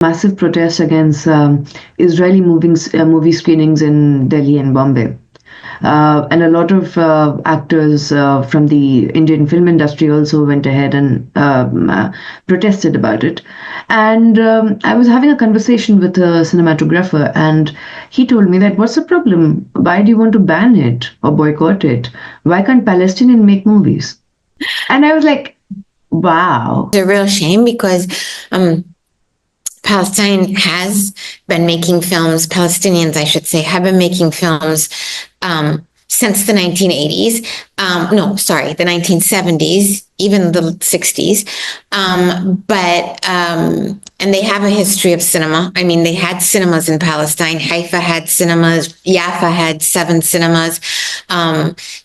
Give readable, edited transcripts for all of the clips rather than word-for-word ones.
massive protests against Israeli movie screenings in Delhi and Bombay. And a lot of actors from the Indian film industry also went ahead and protested about it. And I was having a conversation with a cinematographer, and he told me that, what's the problem? Why do you want to ban it or boycott it? Why can't Palestinian make movies? And I was like, wow. It's a real shame because Palestine has been making films, Palestinians, I should say, have been making films since the 1980s. The 1970s, even the 60s. And they have a history of cinema. I mean, they had cinemas in Palestine. Haifa had cinemas. Jaffa had 7 cinemas.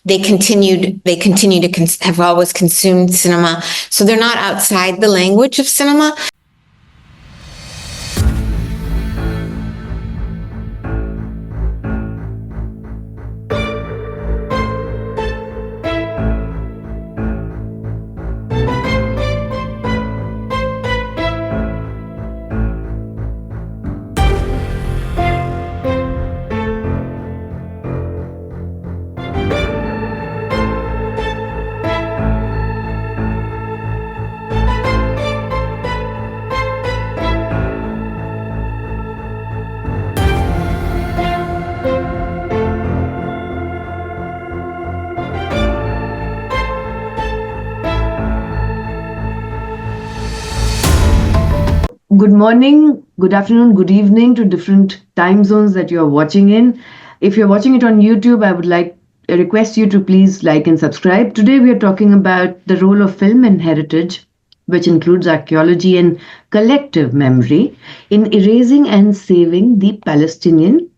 They have always consumed cinema. So they're not outside the language of cinema. Good morning, good afternoon, good evening to different time zones that you're watching in. If you're watching it on YouTube, I would request you to please like and subscribe. Today we are talking about the role of film and heritage, which includes archaeology and collective memory, in erasing and saving the Palestinian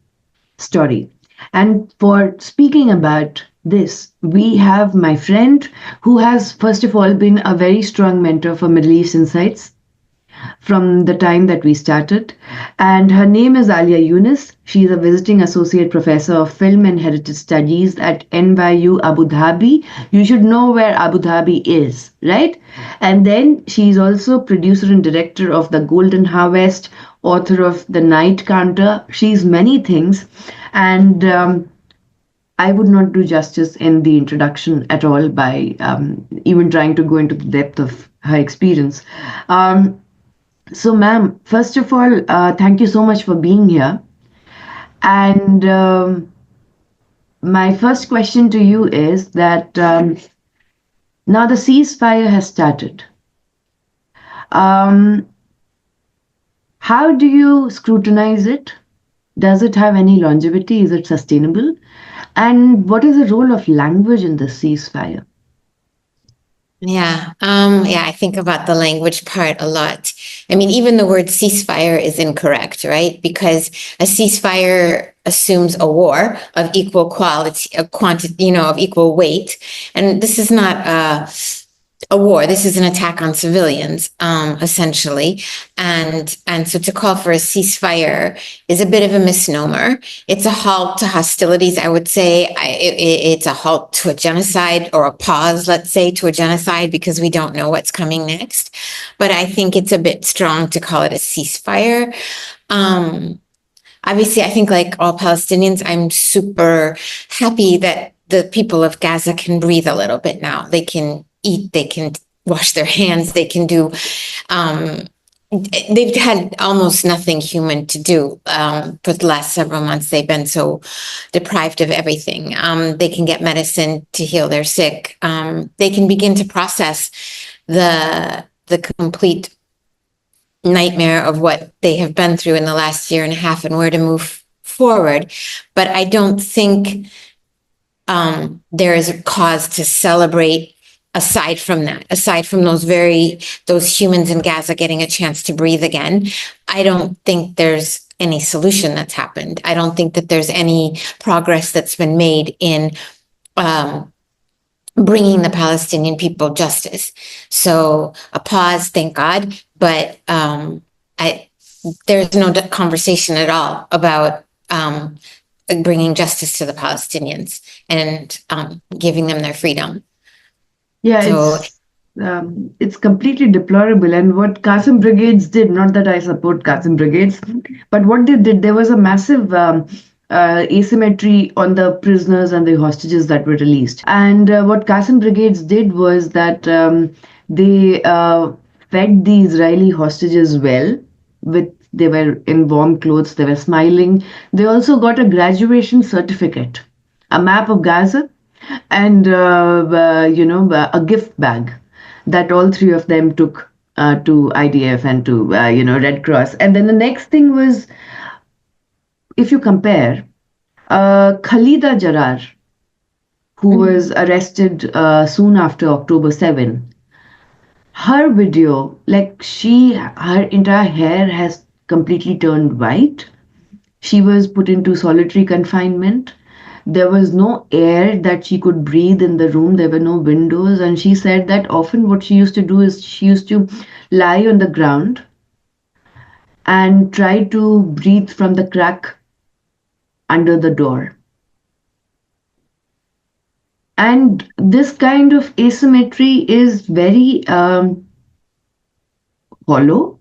story. And for speaking about this, we have my friend who has, first of all, been a very strong mentor for Middle East Insights from the time that we started. And her name is Alia Yunis. She is a visiting associate professor of film and heritage studies at NYU Abu Dhabi. You should know where Abu Dhabi is, right? And then she's also producer and director of The Golden Harvest, author of The Night Counter. She's many things. And I would not do justice in the introduction at all by even trying to go into the depth of her experience. So, ma'am, first of all, thank you so much for being here. And my first question to you is that now the ceasefire has started. How do you scrutinize it? Does it have any longevity? Is it sustainable? And what is the role of language in the ceasefire? I think about the language part a lot. I mean, even the word ceasefire is incorrect, right? Because a ceasefire assumes a war of equal quality, of quantity, of equal weight. And this is not a war. This is an attack on civilians, essentially. And so to call for a ceasefire is a bit of a misnomer. It's a halt to hostilities, I would say. It's a halt to a genocide, or a pause, let's say, to a genocide, because we don't know what's coming next. But I think it's a bit strong to call it a ceasefire. Obviously, I think, like all Palestinians, I'm super happy that the people of Gaza can breathe a little bit now. They can eat, they can wash their hands, they can do, they've had almost nothing human to do for the last several months. They've been so deprived of everything. They can get medicine to heal their sick. They can begin to process the complete nightmare of what they have been through in the last year and a half and where to move forward. But I don't think there is a cause to celebrate aside from that, aside from those humans in Gaza getting a chance to breathe again. I don't think there's any solution that's happened. I don't think that there's any progress that's been made in bringing the Palestinian people justice. So a pause, thank God, but there's no conversation at all about bringing justice to the Palestinians and giving them their freedom. Yeah, So it's completely deplorable. And what Qasim brigades did, not that I support Qasim brigades, but what they did, there was a massive asymmetry on the prisoners and the hostages that were released. And what Qasim brigades did was that they fed the Israeli hostages well. With they were in warm clothes, they were smiling. They also got a graduation certificate, a map of Gaza, and a gift bag that all three of them took to IDF and to Red Cross. And then the next thing was, if you compare Khalida Jarrar, who was arrested soon after October 7, her video, like her entire hair has completely turned white. She was put into solitary confinement. There was no air that she could breathe in the room. There were no windows. And she said that often what she used to do is she used to lie on the ground and try to breathe from the crack under the door. And this kind of asymmetry is very hollow,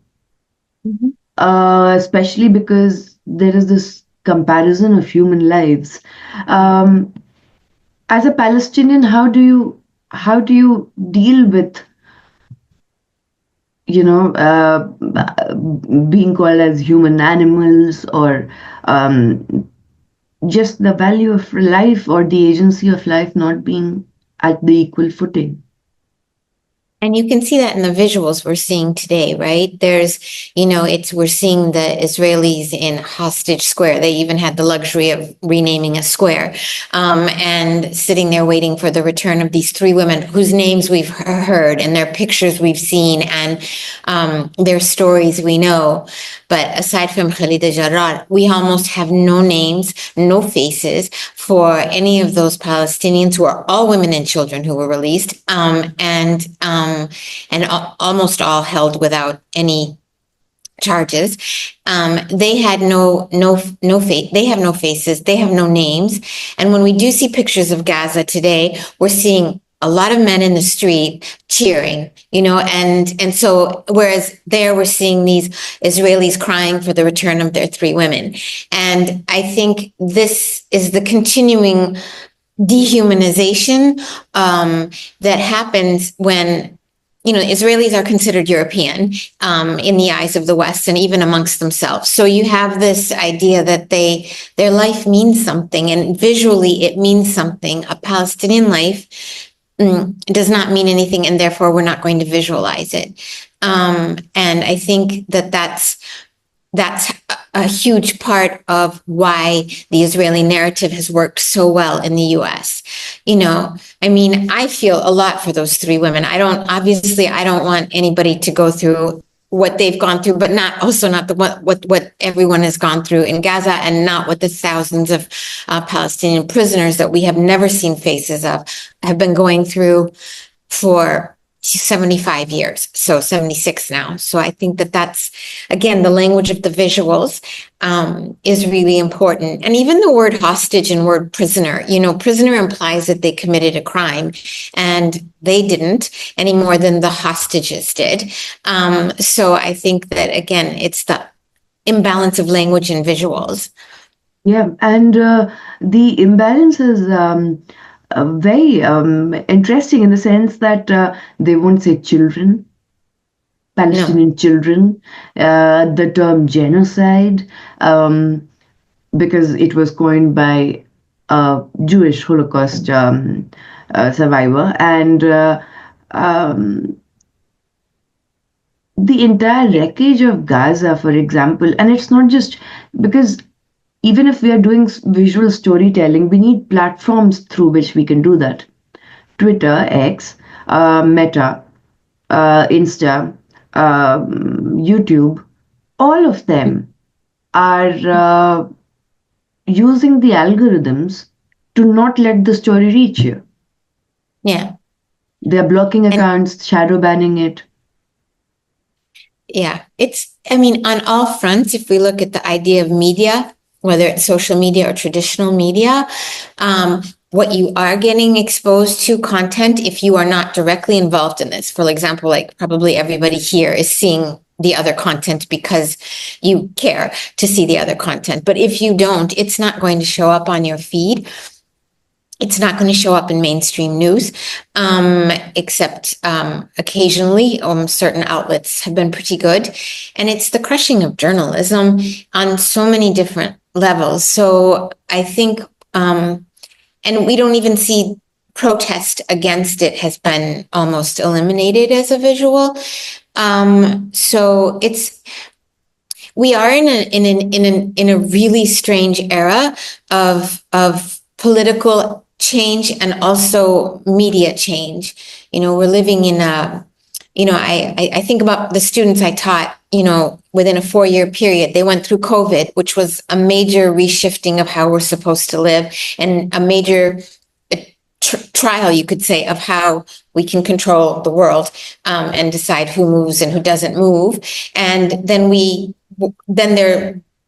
especially because there is this comparison of human lives. As a Palestinian, how do you deal with being called as human animals, or just the value of life or the agency of life not being at the equal footing? And you can see that in the visuals we're seeing today, right? We're seeing the Israelis in Hostage Square. They even had the luxury of renaming a square, and sitting there waiting for the return of these three women whose names we've heard and their pictures we've seen and their stories we know. But aside from Khalida Jarrar, we almost have no names, no faces for any of those Palestinians who are all women and children who were released, and almost all held without any charges. They had no face. They have no faces. They have no names. And when we do see pictures of Gaza today, we're seeing a lot of men in the street cheering, and so whereas there we're seeing these Israelis crying for the return of their three women. And I think this is the continuing dehumanization that happens when Israelis are considered European in the eyes of the West and even amongst themselves. So you have this idea that their life means something, and visually it means something. A Palestinian life does not mean anything, and therefore we're not going to visualize it. And I think that that's a huge part of why the Israeli narrative has worked so well in the US. I feel a lot for those three women. I don't want anybody to go through what they've gone through, but not what everyone has gone through in Gaza, and not what the thousands of Palestinian prisoners that we have never seen faces of have been going through for 75 years, so 76 now. So I think that's, again, the language of the visuals is really important. And even the word hostage and word prisoner, prisoner implies that they committed a crime, and they didn't any more than the hostages did. So I think that, again, it's the imbalance of language and visuals. Yeah, and the imbalance is very interesting in the sense that they won't say children, Palestinian children, the term genocide, because it was coined by a Jewish Holocaust survivor, and the entire wreckage of Gaza, for example. And it's not just because even if we are doing visual storytelling, we need platforms through which we can do that. Twitter, X, Meta, Insta, YouTube, all of them are using the algorithms to not let the story reach you. Yeah. They're blocking accounts, shadow banning it. Yeah. On all fronts, if we look at the idea of media, whether it's social media or traditional media, what you are getting exposed to content, if you are not directly involved in this. For example, like probably everybody here is seeing the other content because you care to see the other content. But if you don't, it's not going to show up on your feed. It's not going to show up in mainstream news, except occasionally. Certain outlets have been pretty good. And it's the crushing of journalism on so many different levels. So I think, and we don't even see protest against it has been almost eliminated as a visual. So we are in a really strange era of political change and also media change. We're living in I think about the students I taught, within a 4-year period. They went through COVID, which was a major reshifting of how we're supposed to live, and a major trial, you could say, of how we can control the world, and decide who moves and who doesn't move. And then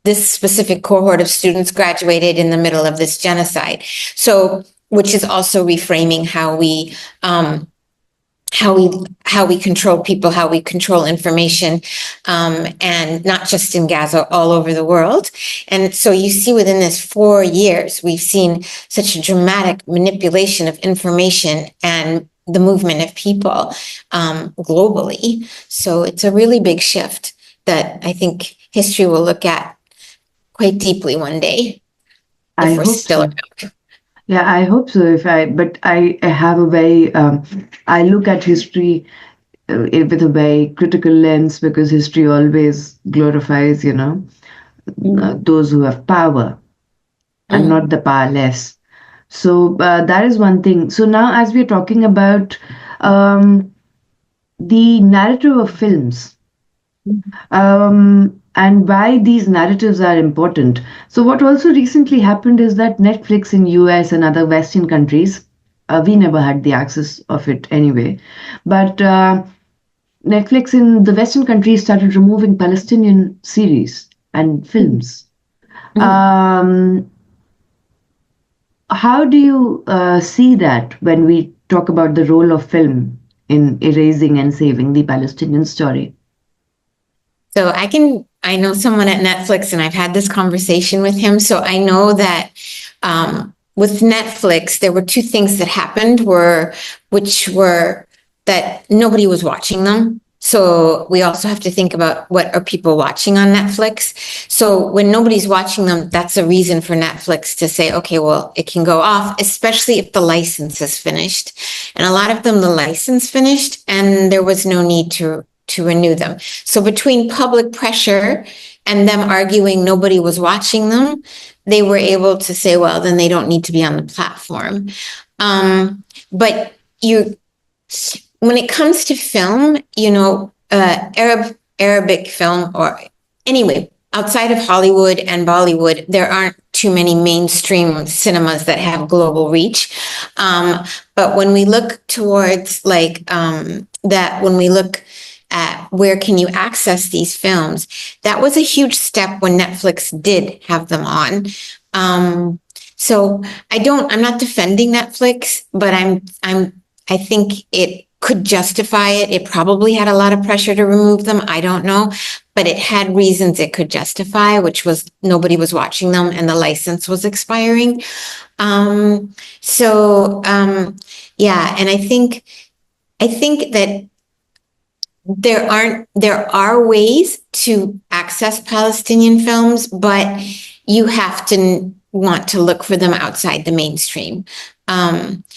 this specific cohort of students graduated in the middle of this genocide. So, which is also reframing how we control people, how we control information, and not just in Gaza, all over the world. And so you see within this 4 years, we've seen such a dramatic manipulation of information and the movement of people globally. So it's a really big shift that I think history will look at quite deeply one day, I hope so. Yeah, I hope so. But I have a very, I look at history with a very critical lens, because history always glorifies, those who have power and not the powerless. So that is one thing. So now, as we're talking about the narrative of films, and why these narratives are important. So what also recently happened is that Netflix in US and other Western countries, we never had the access of it anyway, but Netflix in the Western countries started removing Palestinian series and films. How do you see that when we talk about the role of film in erasing and saving the Palestinian story? So I know someone at Netflix, and I've had this conversation with him. So I know that with Netflix, there were 2 things that happened, which were that nobody was watching them. So we also have to think about, what are people watching on Netflix? So when nobody's watching them, that's a reason for Netflix to say, okay, well, it can go off, especially if the license is finished. And a lot of them, the license finished, and there was no need to renew them. So between public pressure and them arguing nobody was watching them, they were able to say, well, then they don't need to be on the platform. But when it comes to film, Arabic film, or anyway, outside of Hollywood and Bollywood, there aren't too many mainstream cinemas that have global reach. But when we look towards when we look at where can you access these films, that was a huge step when Netflix did have them on. So I'm not defending Netflix, but I think it could justify it. It probably had a lot of pressure to remove them. I don't know, but it had reasons it could justify, which was nobody was watching them and the license was expiring. Yeah. And I think that there are ways to access Palestinian films, but you have to want to look for them outside the mainstream,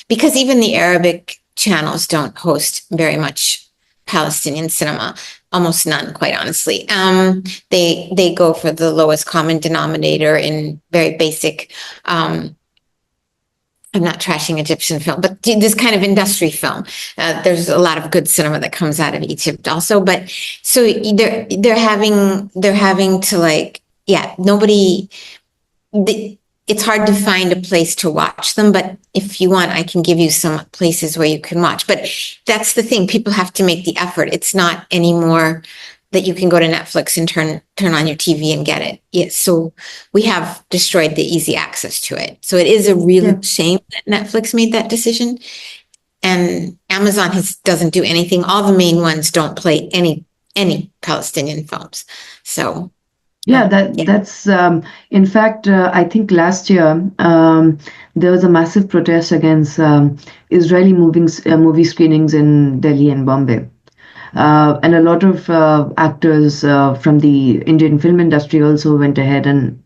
because even the Arabic channels don't host very much Palestinian cinema, almost none, quite honestly. They go for the lowest common denominator in very basic, I'm not trashing Egyptian film, but this kind of industry film. There's a lot of good cinema that comes out of Egypt also, but so they're having to it's hard to find a place to watch them, but if you want, I can give you some places where you can watch. But that's the thing, people have to make the effort. It's not anymore that you can go to Netflix and turn on your TV and get it. Yes, so we have destroyed the easy access to it. So it is a real shame that Netflix made that decision, and Amazon doesn't do anything. All the main ones don't play any Palestinian films. So that's in fact, I think last year there was a massive protest against Israeli movie screenings in Delhi and Bombay. And a lot of actors from the Indian film industry also went ahead and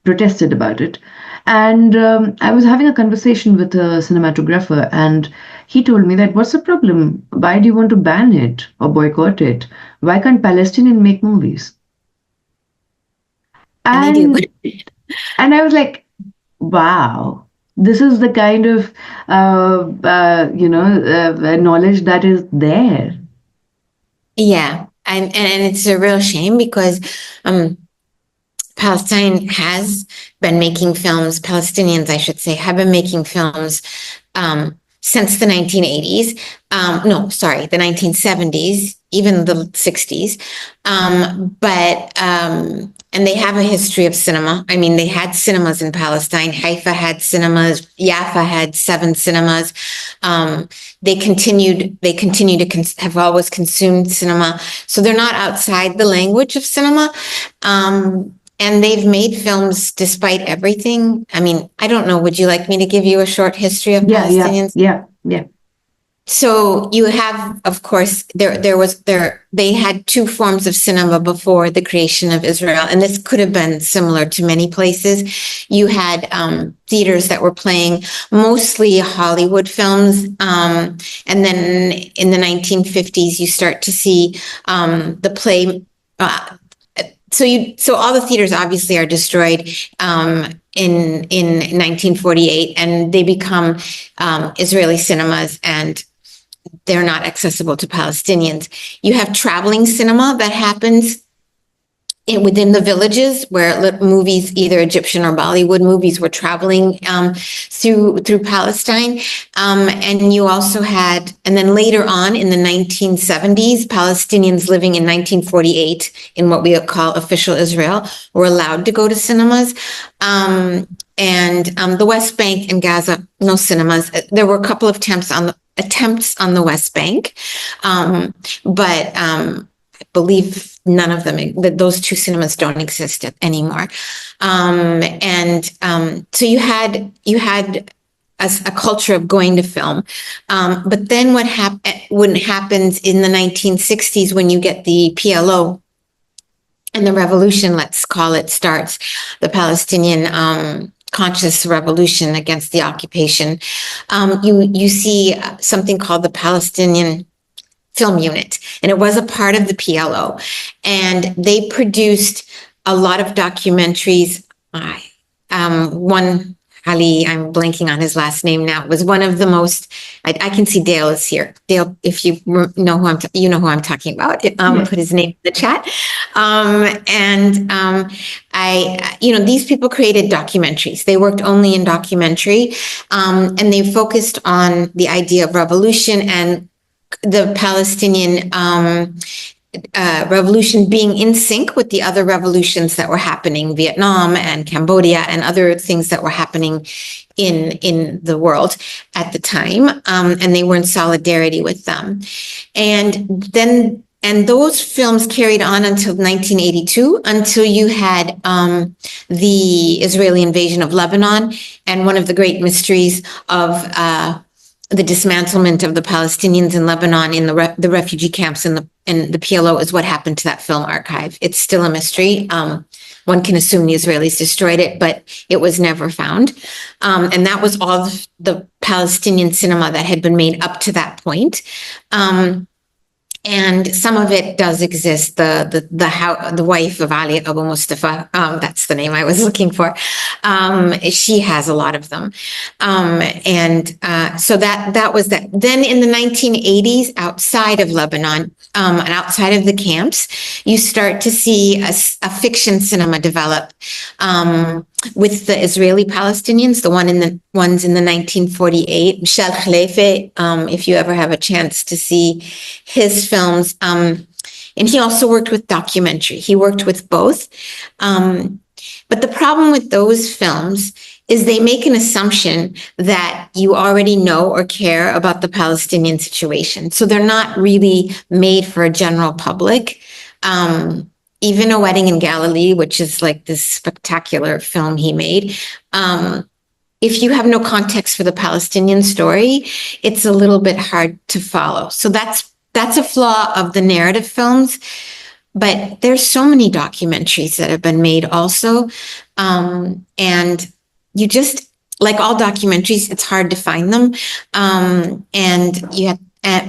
protested about it. And I was having a conversation with a cinematographer, and he told me that, what's the problem? Why do you want to ban it or boycott it? Why can't Palestinians make movies? And I was like, wow, this is the kind of knowledge that is there. Yeah, and it's a real shame because Palestine has been making films. Palestinians, I should say, have been making films since the 1980s. The 1970s, even the 60s. And they have a history of cinema. I mean, they had cinemas in Palestine. Haifa had cinemas. Jaffa had 7 cinemas. They continue to have always consumed cinema. So they're not outside the language of cinema. And they've made films despite everything. I mean, I don't know. Would you like me to give you a short history of Palestinians? Yeah. So you have, of course, they had 2 forms of cinema before the creation of Israel, and this could have been similar to many places. You had theaters that were playing mostly Hollywood films, and then in the 1950s, you start to see the play. So all the theaters obviously are destroyed in 1948, and they become Israeli cinemas, and they're not accessible to Palestinians. You have traveling cinema that happens within the villages where movies, either Egyptian or Bollywood movies, were traveling through Palestine. And you also had, and then later on in the 1970s, Palestinians living in 1948 in what we call official Israel were allowed to go to cinemas. And the West Bank and Gaza, no cinemas. There were a couple of attempts on the West Bank, but I believe none of them, those 2 cinemas don't exist anymore. So you had a culture of going to film. But then what happens in the 1960s when you get the PLO and the revolution, let's call it, starts, the Palestinian conscious revolution against the occupation, you see something called the Palestinian Film Unit, and it was a part of the PLO, and they produced a lot of documentaries. One, Ali, I'm blanking on his last name now, was one of the most, I can see Dale is here. Dale, if you know who who I'm talking about, put his name in the chat. These people created documentaries. They worked only in documentary, and they focused on the idea of revolution and the Palestinian revolution being in sync with the other revolutions that were happening, Vietnam and Cambodia and other things that were happening in the world at the time. And they were in solidarity with them. And those films carried on until 1982, until you had the Israeli invasion of Lebanon, and one of the great mysteries of the dismantlement of the Palestinians in Lebanon in the refugee camps in the PLO is what happened to that film archive. It's still a mystery. One can assume the Israelis destroyed it, but it was never found. And that was all the Palestinian cinema that had been made up to that point. And some of it does exist. The wife of Ali Abu Mustafa, that's the name I was looking for. She has a lot of them. So that was that. Then in the 1980s, outside of Lebanon, and outside of the camps, you start to see a fiction cinema develop, with the Israeli Palestinians, the ones in the 1948. Michel Khleife, if you ever have a chance to see his films, And he also worked with documentary. He worked with both. But the problem with those films is they make an assumption that you already know or care about the Palestinian situation. So they're not really made for a general public. Even A Wedding in Galilee, which is like this spectacular film he made, if you have no context for the Palestinian story, it's a little bit hard to follow. So that's a flaw of the narrative films. But there's so many documentaries that have been made also. And you just, like all documentaries, it's hard to find them.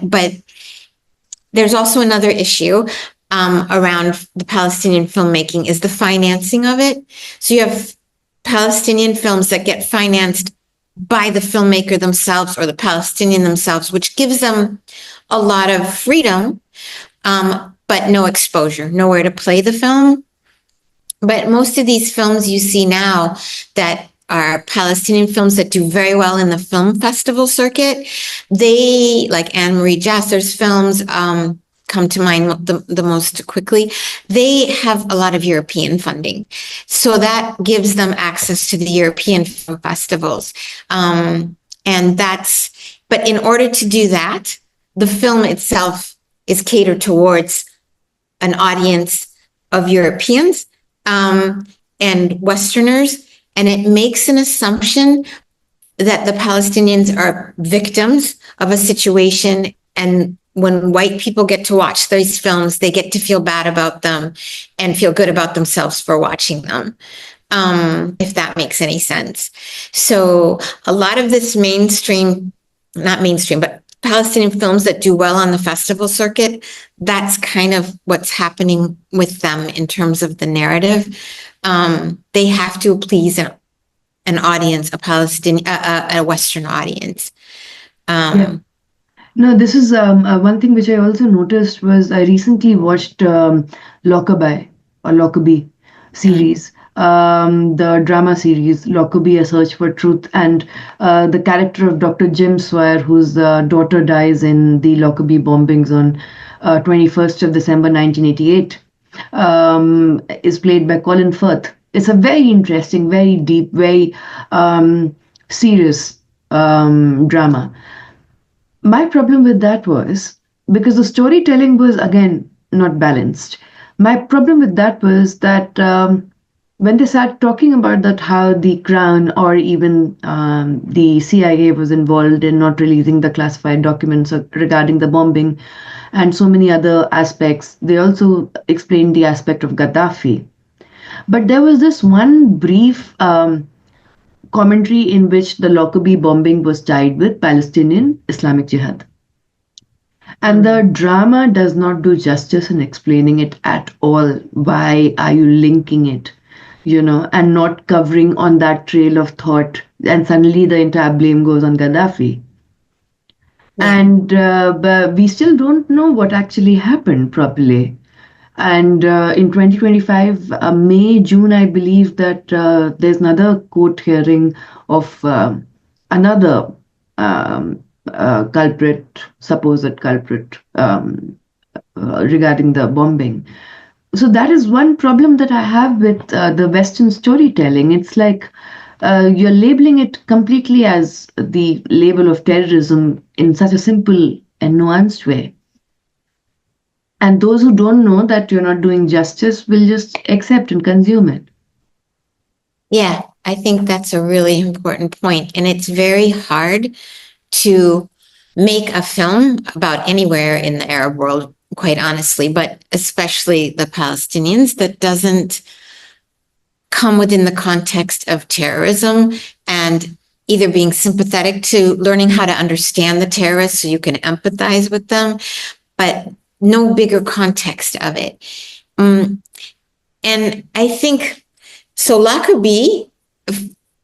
But there's also another issue around the Palestinian filmmaking is the financing of it. So you have Palestinian films that get financed by the filmmaker themselves or the Palestinian themselves, which gives them a lot of freedom, but no exposure, nowhere to play the film. But most of these films you see now that are Palestinian films that do very well in the film festival circuit, they, like Anne-Marie Jasser's films, come to mind the most quickly, they have a lot of European funding. So that gives them access to the European film festivals. But in order to do that, the film itself is catered towards an audience of Europeans and Westerners, and it makes an assumption that the Palestinians are victims of a situation, and when white people get to watch these films, they get to feel bad about them and feel good about themselves for watching them, if that makes any sense. So a lot of this not mainstream, but Palestinian films that do well on the festival circuit, that's kind of what's happening with them in terms of the narrative. They have to please an audience, a Western audience. Yeah. No, this is one thing which I also noticed was I recently watched Lockerbie series, the drama series Lockerbie: A Search for Truth, and the character of Dr. Jim Sawyer, whose daughter dies in the Lockerbie bombings on 21st of December 1988, is played by Colin Firth. It's a very interesting, very deep, very serious drama. My problem with that was because the storytelling was, again, not balanced. My problem with that was that when they started talking about that, how the Crown or even the CIA was involved in not releasing the classified documents regarding the bombing and so many other aspects, they also explained the aspect of Gaddafi. But there was this one brief commentary in which the Lockerbie bombing was tied with Palestinian Islamic Jihad. And the drama does not do justice in explaining it at all. Why are you linking it, and not covering on that trail of thought? And suddenly the entire blame goes on Gaddafi. Yeah. And but we still don't know what actually happened properly. And in 2025, May, June, I believe that there's another court hearing of another supposed culprit, regarding the bombing. So that is one problem that I have with the Western storytelling. It's like you're labeling it completely as the label of terrorism in such a simple and nuanced way. And those who don't know that you're not doing justice will just accept and consume it. Yeah, I think that's a really important point. And it's very hard to make a film about anywhere in the Arab world, quite honestly, but especially the Palestinians, that doesn't come within the context of terrorism and either being sympathetic to learning how to understand the terrorists so you can empathize with them, but no bigger context of it. And I think, so Lockerbie,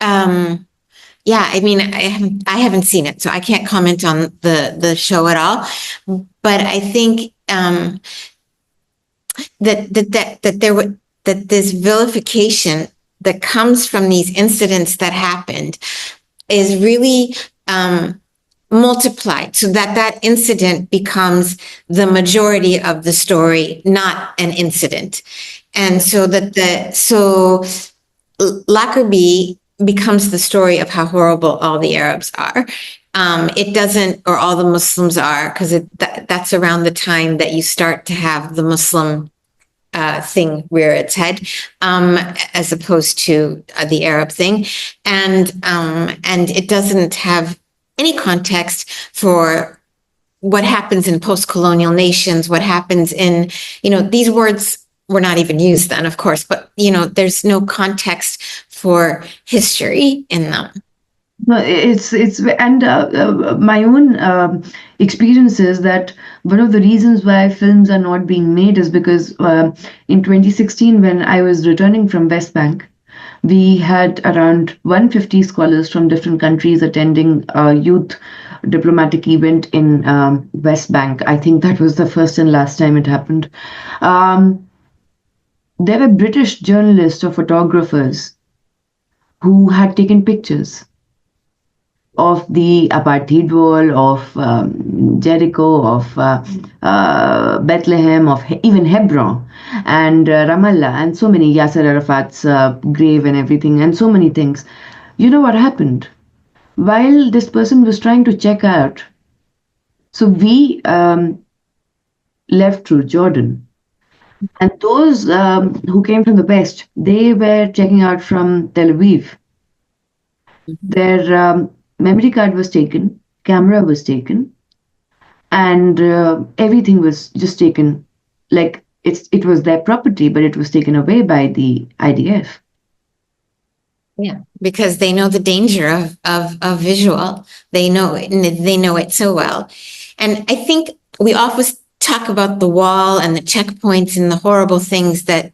yeah, I mean, I haven't seen it, so I can't comment on the show at all. But I think that this vilification that comes from these incidents that happened is really multiplied so that that incident becomes the majority of the story, not an incident. And so Lockerbie becomes the story of how horrible all the Arabs are. It doesn't, or all the Muslims are, because that's around the time that you start to have the Muslim thing rear its head, as opposed to the Arab thing, and it doesn't have any context for what happens in post-colonial nations, what happens in, these words were not even used then, of course, but there's no context for history in them. No, and my own experience is that one of the reasons why films are not being made is because in 2016, when I was returning from West Bank, we had around 150 scholars from different countries attending a youth diplomatic event in West Bank. I think that was the first and last time it happened. There were British journalists or photographers who had taken pictures of the apartheid wall, of Jericho, of Bethlehem, of even Hebron and Ramallah, and so many, Yasser Arafat's grave and everything, and so many things. You know what happened? While this person was trying to check out, so we left through Jordan. And those who came from the West, they were checking out from Tel Aviv. Their memory card was taken, camera was taken, and everything was just taken like it was their property, but it was taken away by the IDF. Yeah, because they know the danger of visual. They know it so well. And I think we always talk about the wall and the checkpoints and the horrible things that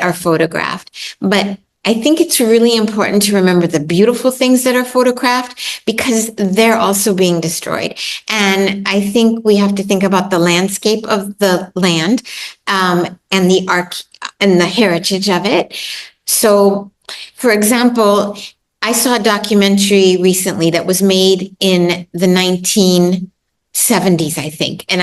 are photographed. But I think it's really important to remember the beautiful things that are photographed, because they're also being destroyed. And I think we have to think about the landscape of the land, and the heritage of it. So, for example, I saw a documentary recently that was made in the 1970s, I think, and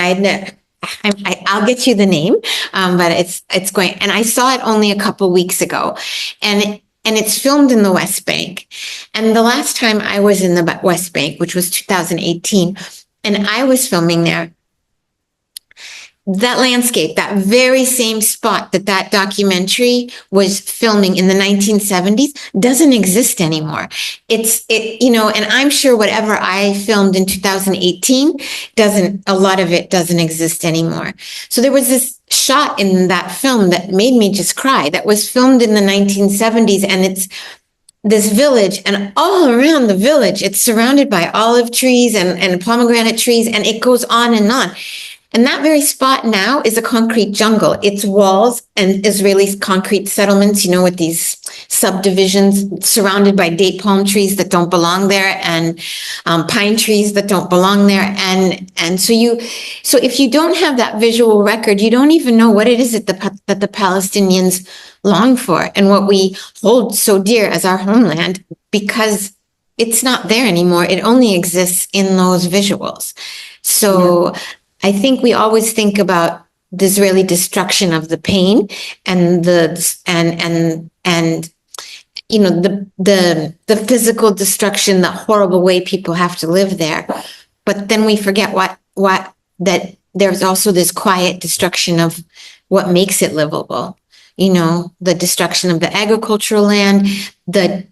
I'll get you the name, but it's going. And I saw it only a couple weeks ago, and it's filmed in the West Bank. And the last time I was in the West Bank, which was 2018, and I was filming there, that landscape, that very same spot that documentary was filming in the 1970s doesn't exist anymore. And I'm sure whatever I filmed in 2018 a lot of it doesn't exist anymore. So there was this shot in that film that made me just cry, that was filmed in the 1970s, and it's this village, and all around the village, it's surrounded by olive trees and pomegranate trees, and it goes on and on. And that very spot now is a concrete jungle. It's walls and Israeli concrete settlements, with these subdivisions surrounded by date palm trees that don't belong there, and pine trees that don't belong there. And so if you don't have that visual record, you don't even know what it is that the Palestinians long for and what we hold so dear as our homeland, because it's not there anymore. It only exists in those visuals. So yeah. I think we always think about the Israeli destruction of the pain and the physical destruction, the horrible way people have to live there. But then we forget that there's also this quiet destruction of what makes it livable. The destruction of the agricultural land, the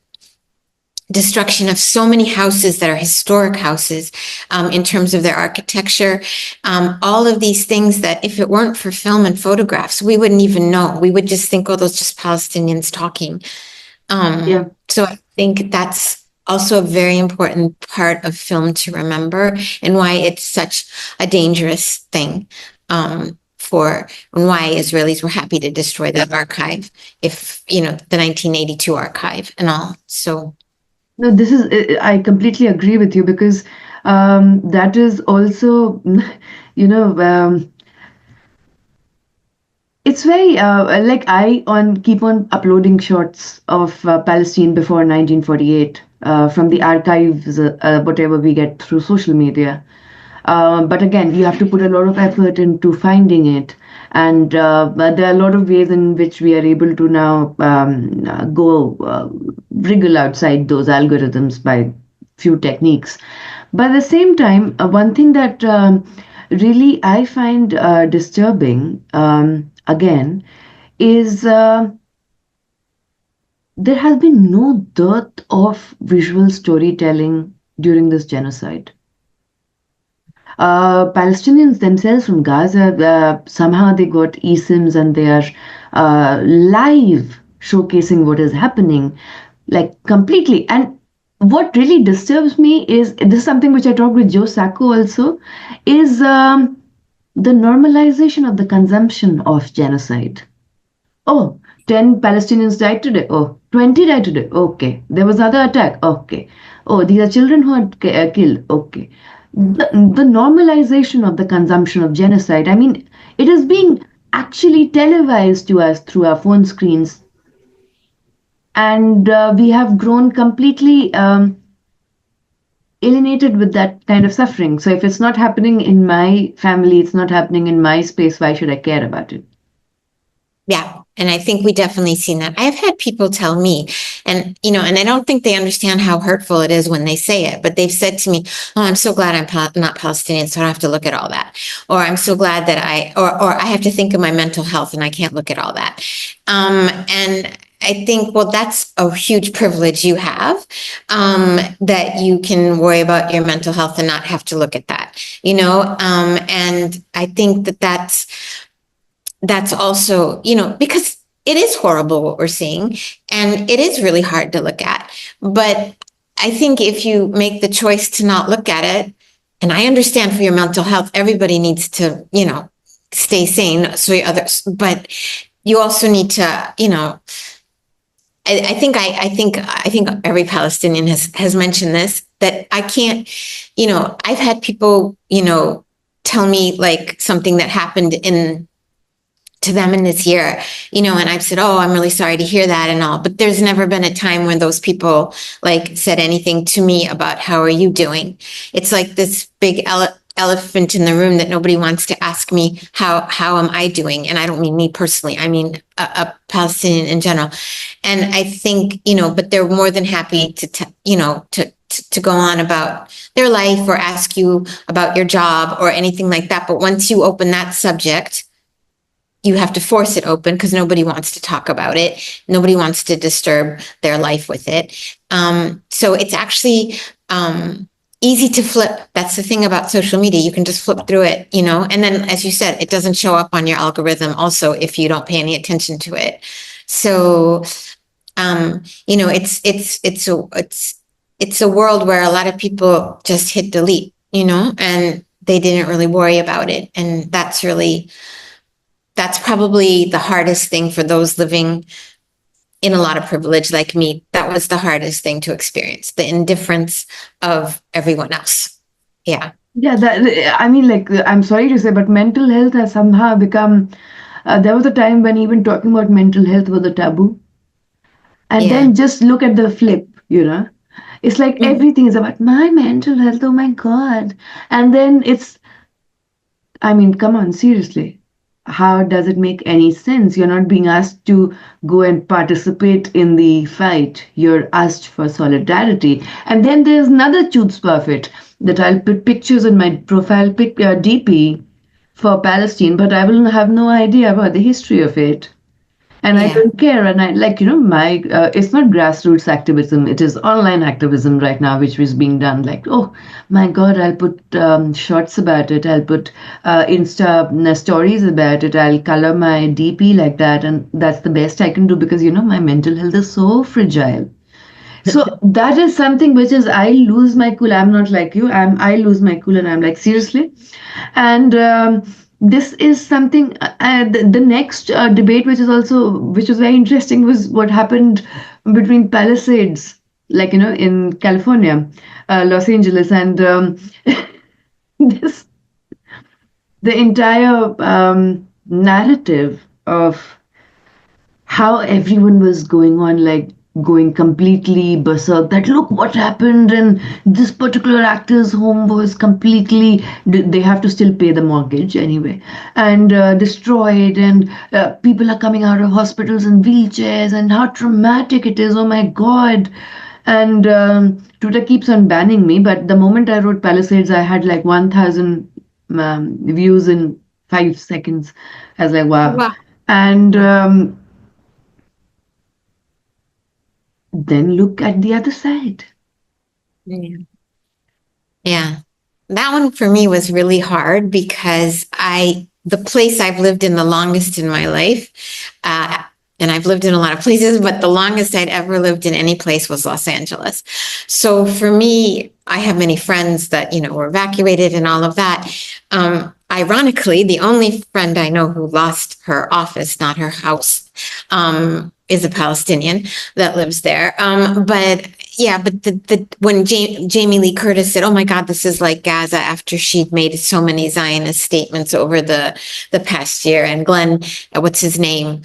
destruction of so many houses that are historic houses, in terms of their architecture, all of these things that if it weren't for film and photographs, we wouldn't even know. We would just think, oh, those are just Palestinians talking. So I think that's also a very important part of film to remember, and why it's such a dangerous thing, and why Israelis were happy to destroy that archive, the 1982 archive and all. So. No, I completely agree with you, because that is also, it's very, like I keep on uploading shots of Palestine before 1948. from the archives, whatever we get through social media. But again, you have to put a lot of effort into finding it. And but there are a lot of ways in which we are able to now wriggle outside those algorithms by few techniques. But at the same time, one thing that really I find disturbing, again, is there has been no dearth of visual storytelling during this genocide. Palestinians themselves from Gaza, somehow they got eSIMs and they are live showcasing what is happening, like completely. And what really disturbs me is this is something which I talked with Joe Sacco also, is the normalization of the consumption of genocide. Oh, 10 Palestinians died today. Oh, 20 died today. Okay. There was another attack. Okay. Oh, these are children who are killed. Okay. The normalization of the consumption of genocide, I mean, it is being actually televised to us through our phone screens. And we have grown completely alienated with that kind of suffering. So if it's not happening in my family, it's not happening in my space, why should I care about it? Yeah. And I think we definitely seen that. I've had people tell me, and and I don't think they understand how hurtful it is when they say it, but they've said to me, "Oh, I'm so glad I'm not Palestinian, so I don't have to look at all that," or "I'm so glad that or I have to think of my mental health and I can't look at all that." And I think, well, that's a huge privilege you have, that you can worry about your mental health and not have to look at that, and I think that's also, because it is horrible what we're seeing and it is really hard to look at. But I think if you make the choice to not look at it, and I understand for your mental health, everybody needs to, stay sane. So others, but you also need to, I think every Palestinian has mentioned this, that I can't, I've had people, tell me like something that happened to them in this year, and I've said, "Oh, I'm really sorry to hear that," and all, but there's never been a time when those people like said anything to me about how are you doing. It's like this big elephant in the room that nobody wants to ask me how am I doing, and I don't mean me personally, I mean a Palestinian in general. And I think, but they're more than happy to go on about their life or ask you about your job or anything like that. But once you open that subject, you have to force it open because nobody wants to talk about it. Nobody wants to disturb their life with it. So it's actually easy to flip. That's the thing about social media. You can just flip through it, and then, as you said, it doesn't show up on your algorithm also if you don't pay any attention to it. So, it's a world where a lot of people just hit delete, and they didn't really worry about it. And that's probably the hardest thing for those living in a lot of privilege like me. That was the hardest thing to experience, the indifference of everyone else. Yeah. Yeah, I mean, like, I'm sorry to say, but mental health has somehow become, there was a time when even talking about mental health was a taboo. And Yeah. then just look at the flip, It's like everything is about my mental health, oh my God. And then I mean, come on, seriously. How does it make any sense? You're not being asked to go and participate in the fight. You're asked for solidarity. And then there's another chutzpah of it, that I'll put pictures in my profile DP for Palestine, but I will have no idea about the history of it. And I Yeah. don't care. And I like, my, it's not grassroots activism. It is online activism right now, which is being done. Like, oh my God, I'll put shots about it. I'll put Insta stories about it. I'll color my DP like that. And that's the best I can do because, my mental health is so fragile. So that is something which is, I lose my cool. I'm not like you. I lose my cool and I'm like, seriously. And this is something, the next debate, which was very interesting, was what happened between Palisades, like, in California, Los Angeles, and this, the entire narrative of how everyone was going on, like, going completely berserk that look what happened, and this particular actor's home was completely, they have to still pay the mortgage anyway, and destroyed, and people are coming out of hospitals in wheelchairs, and how traumatic it is. Oh my god. And Twitter keeps on banning me, but the moment I wrote Palisades, I had like 1,000 views in 5 seconds. I was like, wow. Wow. And then look at the other side. Yeah. Yeah. That one for me was really hard because the place I've lived in the longest in my life, and I've lived in a lot of places, but the longest I'd ever lived in any place was Los Angeles. So for me, I have many friends that, were evacuated and all of that. Ironically, the only friend I know who lost her office, not her house, is a Palestinian that lives there. But when Jamie Lee Curtis said, "Oh my God, this is like Gaza," after she'd made so many Zionist statements over the past year, and Glenn, what's his name,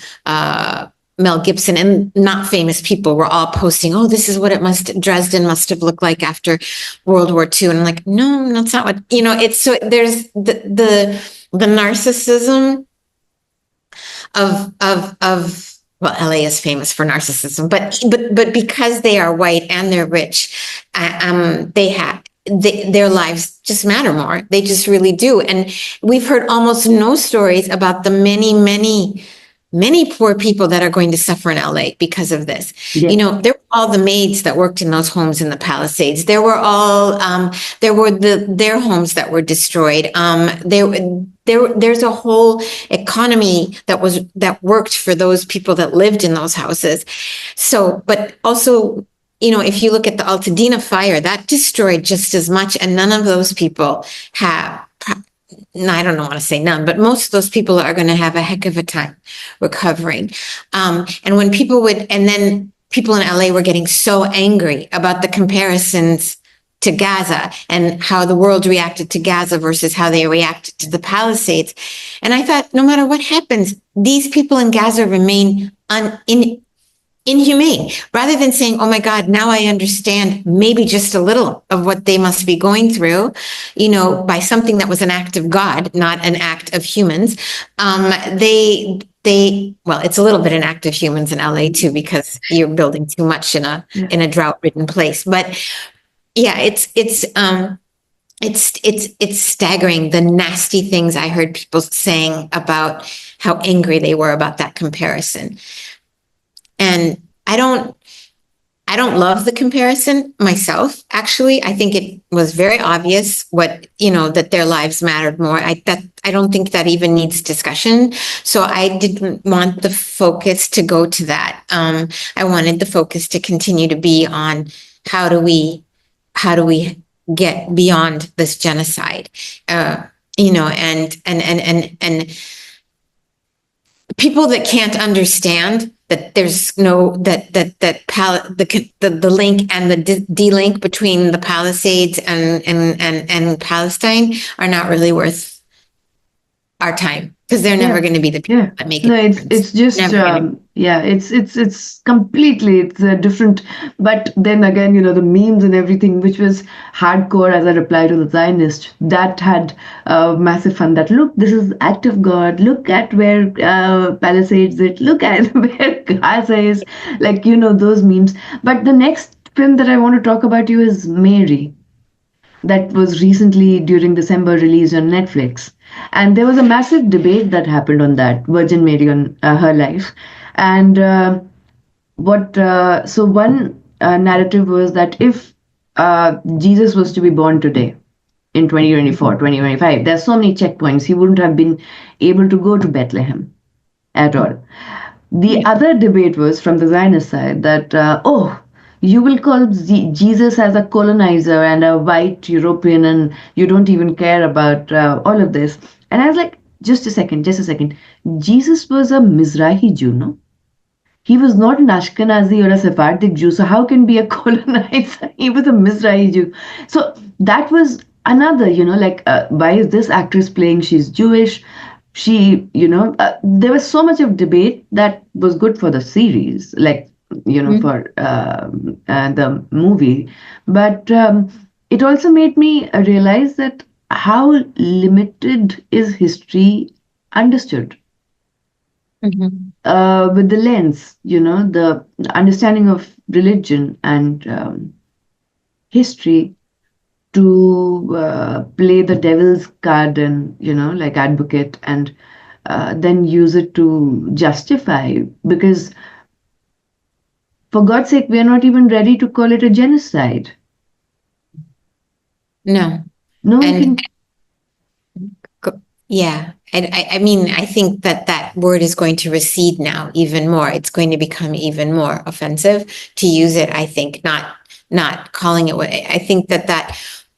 Mel Gibson, and not famous people were all posting, "Oh, this is what Dresden must have looked like after World War II," and I'm like, no, that's not what It's so there's the narcissism of well, LA is famous for narcissism, but because they are white and they're rich, their lives just matter more. They just really do. And we've heard almost no stories about the many poor people that are going to suffer in LA because of this. Yeah. There were all the maids that worked in those homes in the Palisades. There were their homes that were destroyed. There's a whole economy that worked for those people that lived in those houses. So, but also, if you look at the Altadena fire, that destroyed just as much, and none of those people have. I don't want to say none, but most of those people are going to have a heck of a time recovering. And when and then people in LA were getting so angry about the comparisons to Gaza and how the world reacted to Gaza versus how they reacted to the Palisades. And I thought, no matter what happens, these people in Gaza remain inhumane, rather than saying, "Oh my God, now I understand maybe just a little of what they must be going through," by something that was an act of God, not an act of humans. Well, it's a little bit an act of humans in LA too, because you're building too much in a drought-ridden place. But yeah, it's staggering, the nasty things I heard people saying about how angry they were about that comparison. And I don't love the comparison myself. Actually, I think it was very obvious that their lives mattered more. I don't think that even needs discussion. So I didn't want the focus to go to that. I wanted the focus to continue to be on how do we get beyond this genocide, and people that can't understand that there's no the link and the de-link between the Palisades and Palestine are not really worth our time, because they're never going to be the people that make it. No, it's just it's completely different. But then again, the memes and everything, which was hardcore as a reply to the Zionist, that had massive fun. That look, this is act of God. Look at where Palisades is. Look at where Gaza is. Like those memes. But the next film that I want to talk about is Mary, that was recently during December released on Netflix. And there was a massive debate that happened on that, Virgin Mary, on her life. And so one narrative was that if Jesus was to be born today, in 2024, 2025, there's so many checkpoints, he wouldn't have been able to go to Bethlehem at all. The other debate was from the Zionist side that, you will call Jesus as a colonizer and a white European, and you don't even care about all of this. And I was like, just a second. Jesus was a Mizrahi Jew, no? He was not an Ashkenazi or a Sephardic Jew. So how can be a colonizer? He was a Mizrahi Jew. So that was another, why is this actress playing? She's Jewish. She, there was so much of debate that was good for the series. Like, for the movie. But it also made me realize that how limited is history understood. With the lens, the understanding of religion and history to play the devil's card and, like advocate, and then use it to justify. Because, for God's sake, we are not even ready to call it a genocide. No. No one can. Yeah. And I mean, I think that word is going to recede now even more. It's going to become even more offensive to use it, I think, not calling it what I think that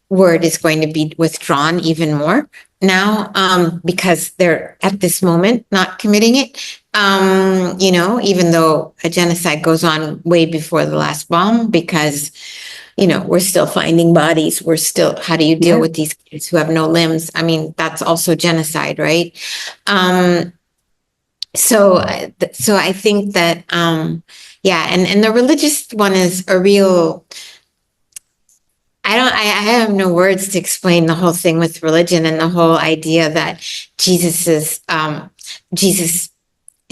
word is going to be withdrawn even more now, because they're at this moment not committing it. Even though a genocide goes on way before the last bomb, because we're still finding bodies. How do you deal with these kids who have no limbs? I mean, that's also genocide, right? So I think that, and the religious one is a real, I have no words to explain the whole thing with religion and the whole idea that Jesus is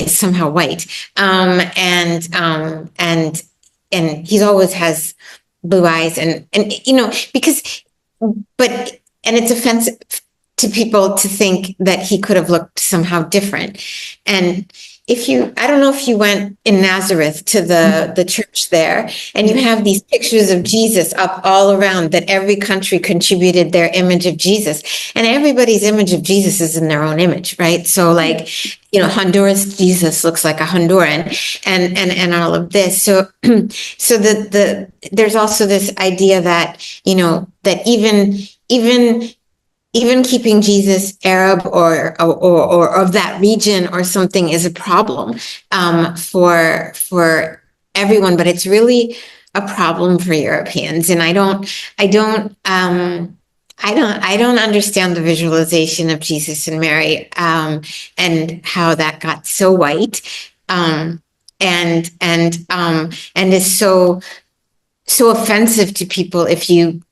somehow white. And he always has blue eyes and it's offensive to people to think that he could have looked somehow different. And I don't know if you went in Nazareth to the church there, and you have these pictures of Jesus up all around, that every country contributed their image of Jesus, and everybody's image of Jesus is in their own image, right? So like, Honduras, Jesus looks like a Honduran, and all of this. So there's also this idea that, that even keeping Jesus Arab or of that region or something is a problem for everyone, but it's really a problem for Europeans. And I don't understand the visualization of Jesus and Mary and how that got so white and is so offensive to people if you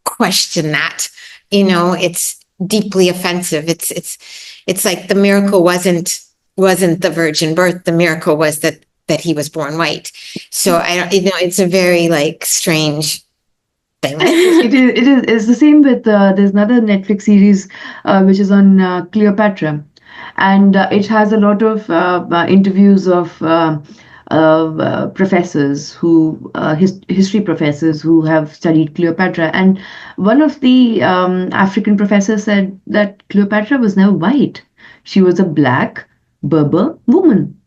question that. It's deeply offensive. It's like the miracle wasn't the virgin birth. The miracle was that he was born white. So I don't, it's a very strange thing. It's the same with there's another Netflix series which is on Cleopatra, and it has a lot of interviews of professors history professors who have studied Cleopatra, and one of the African professors said that Cleopatra was never white. She was a black Berber woman,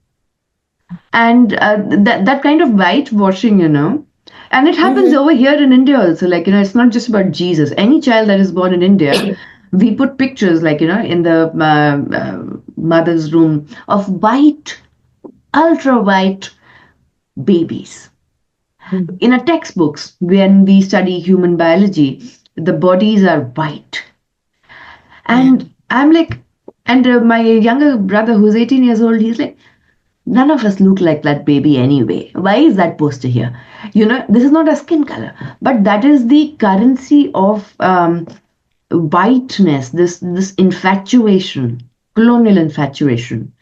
and that kind of whitewashing, and it happens over here in India also. It's not just about Jesus. Any child that is born in India, we put pictures in the mother's room of white, ultra white babies. In our textbooks, when we study human biology, the bodies are white. And I'm like, and my younger brother, who's 18 years old, he's like, none of us look like that baby anyway. Why is that poster here? This is not a skin color, but that is the currency of whiteness, this infatuation, colonial infatuation,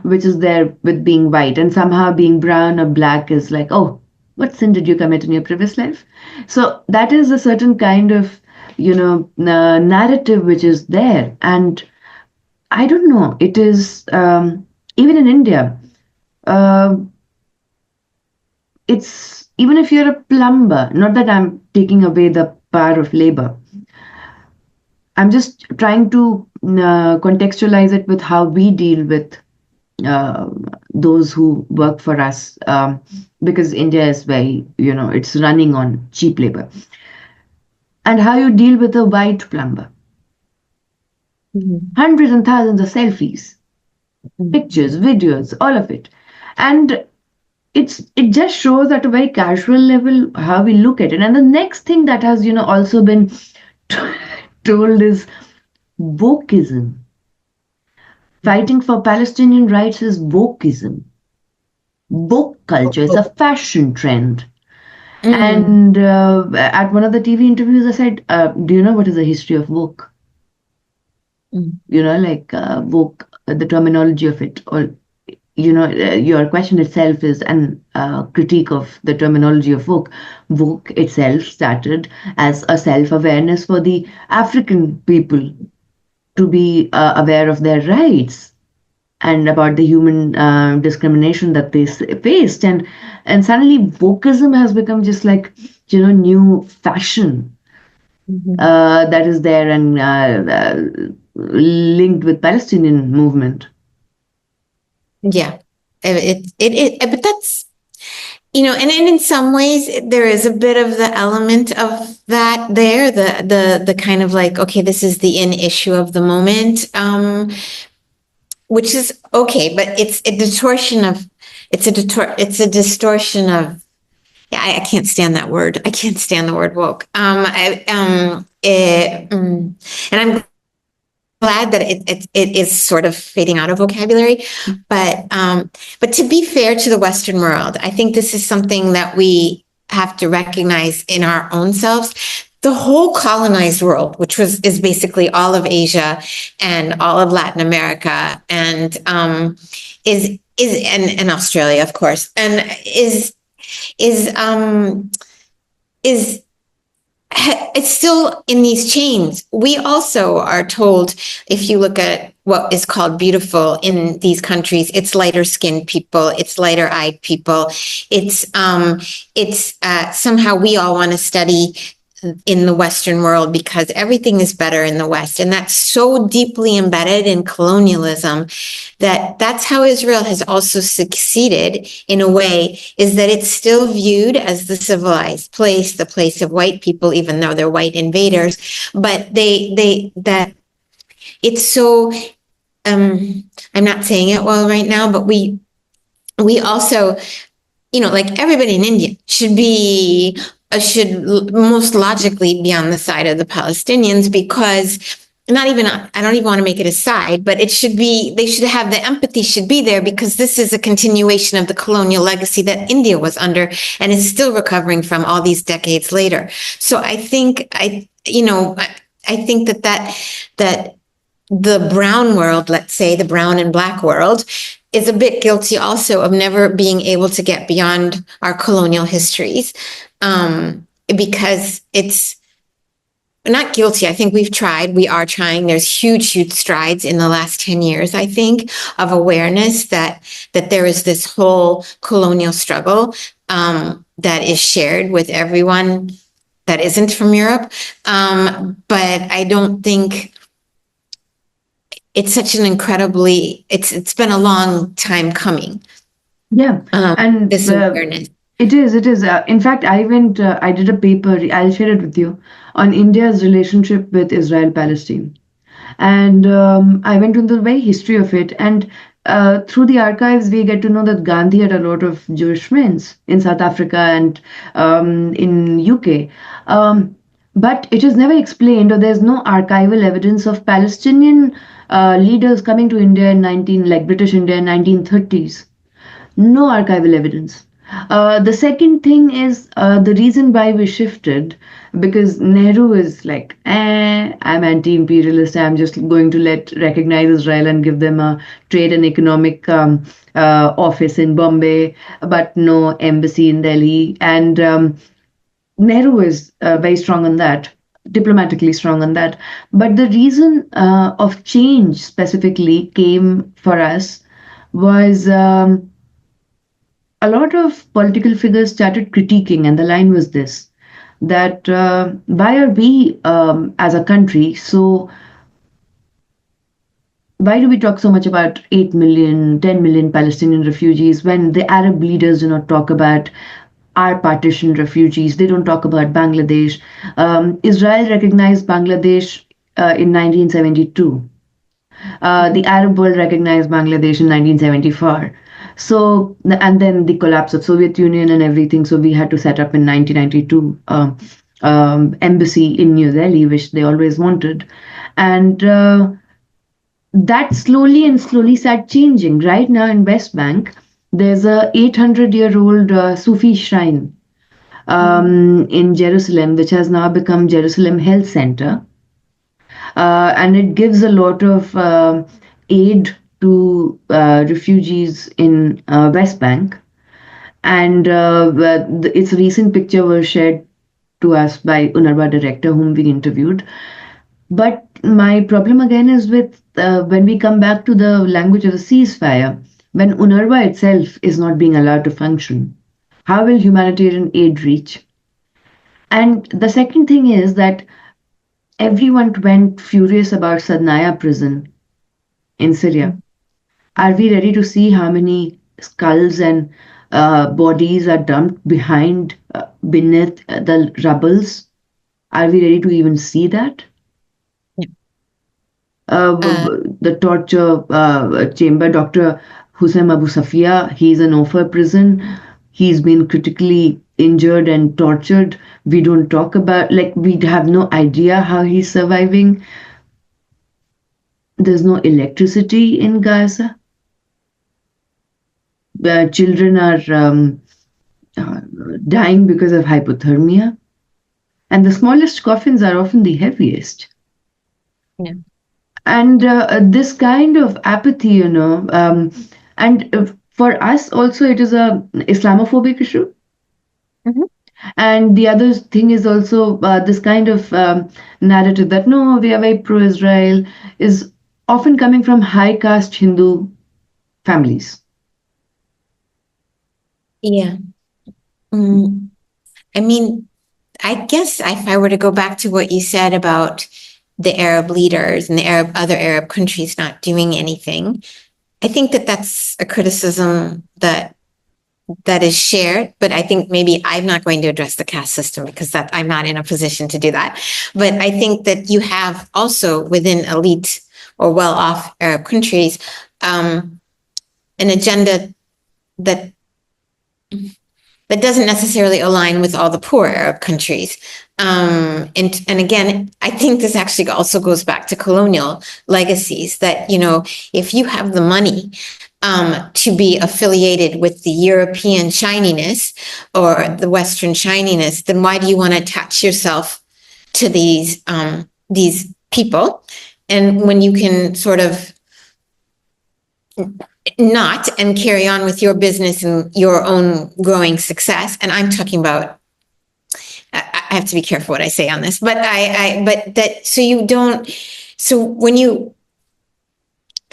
which is there with being white, and somehow being brown or black is like, oh, what sin did you commit in your previous life? So that is a certain kind of, narrative which is there. And I don't know, it is, even in India, it's, even if you're a plumber, not that I'm taking away the power of labor, I'm just trying to contextualize it with how we deal with those who work for us, because India is very, it's running on cheap labor. And how you deal with a white plumber. Hundreds and thousands of selfies, pictures, videos, all of it. And it just shows at a very casual level how we look at it. And the next thing that has, also been told is wokeism. Fighting for Palestinian rights is wokeism. woke culture. It's a fashion trend. Mm. And at one of the TV interviews, I said, "Do you know what is the history of woke? Mm. Like woke, the terminology of it, or your question itself is an critique of the terminology of woke. Woke itself started as a self-awareness for the African people to be aware of their rights and about the human discrimination that they faced, and suddenly wokeism has become just like new fashion Mhm. that is there and linked with Palestinian movement. Yeah. But that's, and in some ways there is a bit of the element of that there, the kind of like, okay, this is the in issue of the moment, which is okay, but it's a distortion of, yeah, I can't stand that word. I can't stand the word woke. And I'm glad that it is sort of fading out of vocabulary. But to be fair to the Western world, I think this is something that we have to recognize in our own selves. The whole colonized world, which is basically all of Asia and all of Latin America, and and Australia, of course, and is is it's still in these chains. We also are told, if you look at what is called beautiful in these countries, it's lighter skinned people, it's lighter eyed people. It's somehow we all want to study in the Western world because everything is better in the West. And that's so deeply embedded in colonialism that's how Israel has also succeeded in a way, is that it's still viewed as the civilized place, the place of white people, even though they're white invaders. But that it's so, I'm not saying it well right now, but we also, like everybody in India should most logically be on the side of the Palestinians, because not even, I don't even want to make it a side, but they should have, the empathy should be there, because this is a continuation of the colonial legacy that India was under and is still recovering from all these decades later. So I think I think that the brown world, let's say the brown and black world, is a bit guilty also of never being able to get beyond our colonial histories, because it's not guilty. I think we are trying. There's huge strides in the last 10 years, I think, of awareness that there is this whole colonial struggle that is shared with everyone that isn't from Europe. But I don't think it's such an it's been a long time coming. Yeah, and This awareness. it is. It is. In fact, I did a paper, I'll share it with you, on India's relationship with Israel Palestine. And I went into the very history of it. And through the archives, we get to know that Gandhi had a lot of Jewish friends in South Africa and in UK. But it is never explained, or there's no archival evidence of Palestinian leaders coming to India in like British India in 1930s. No archival evidence. The second thing is the reason why we shifted, because Nehru is like, I'm anti-imperialist. I'm just going to recognize Israel and give them a trade and economic office in Bombay, but no embassy in Delhi. And Nehru is very strong on that, diplomatically strong on that. But the reason of change specifically came for us was. A lot of political figures started critiquing, and the line was this, that why are we as a country why do we talk so much about 8 million, 10 million Palestinian refugees when the Arab leaders do not talk about our partition refugees? They don't talk about Bangladesh. Israel recognized Bangladesh in 1972. The Arab world recognized Bangladesh in 1974. So, and then the collapse of Soviet Union and everything. So we had to set up in 1992 embassy in New Delhi, which they always wanted. And that slowly started changing. Right now in West Bank, There's a 800-year-old Sufi shrine in Jerusalem, which has now become Jerusalem Health Center, and it gives a lot of aid to refugees in West Bank. And its recent picture was shared to us by UNRWA director, whom we interviewed. But my problem again is with when we come back to the language of the ceasefire, when UNRWA itself is not being allowed to function, how will humanitarian aid reach? And the second thing is that everyone went furious about Sadnaya prison in Syria. Are we ready to see how many skulls and bodies are dumped beneath the rubbles? Are we ready to even see that? The torture chamber, Dr. Hussein Abu Safia, he's in Ofer prison. He's been critically injured and tortured. We don't talk about, like, we have no idea how he's surviving. There's no electricity in Gaza. Children are dying because of hypothermia. And the smallest coffins are often the heaviest. Yeah. And this kind of apathy, and for us also, it is a Islamophobic issue. Mm-hmm. And the other thing is also this kind of narrative that, no, we are very pro-Israel, is often coming from high caste Hindu families. Yeah. I mean, I guess if I were to go back to what you said about the Arab leaders and the other Arab countries not doing anything, I think that that's a criticism that is shared, but I think maybe I'm not going to address the caste system because I'm not in a position to do that. But I think that you have also within elite or well-off Arab countries an agenda that doesn't necessarily align with all the poor Arab countries. And again, I think this actually also goes back to colonial legacies that, if you have the money to be affiliated with the European shininess or the Western shininess, then why do you want to attach yourself to these people? And when you can sort of not and carry on with your business and your own growing success. And I'm talking about, I have to be careful what I say on this, but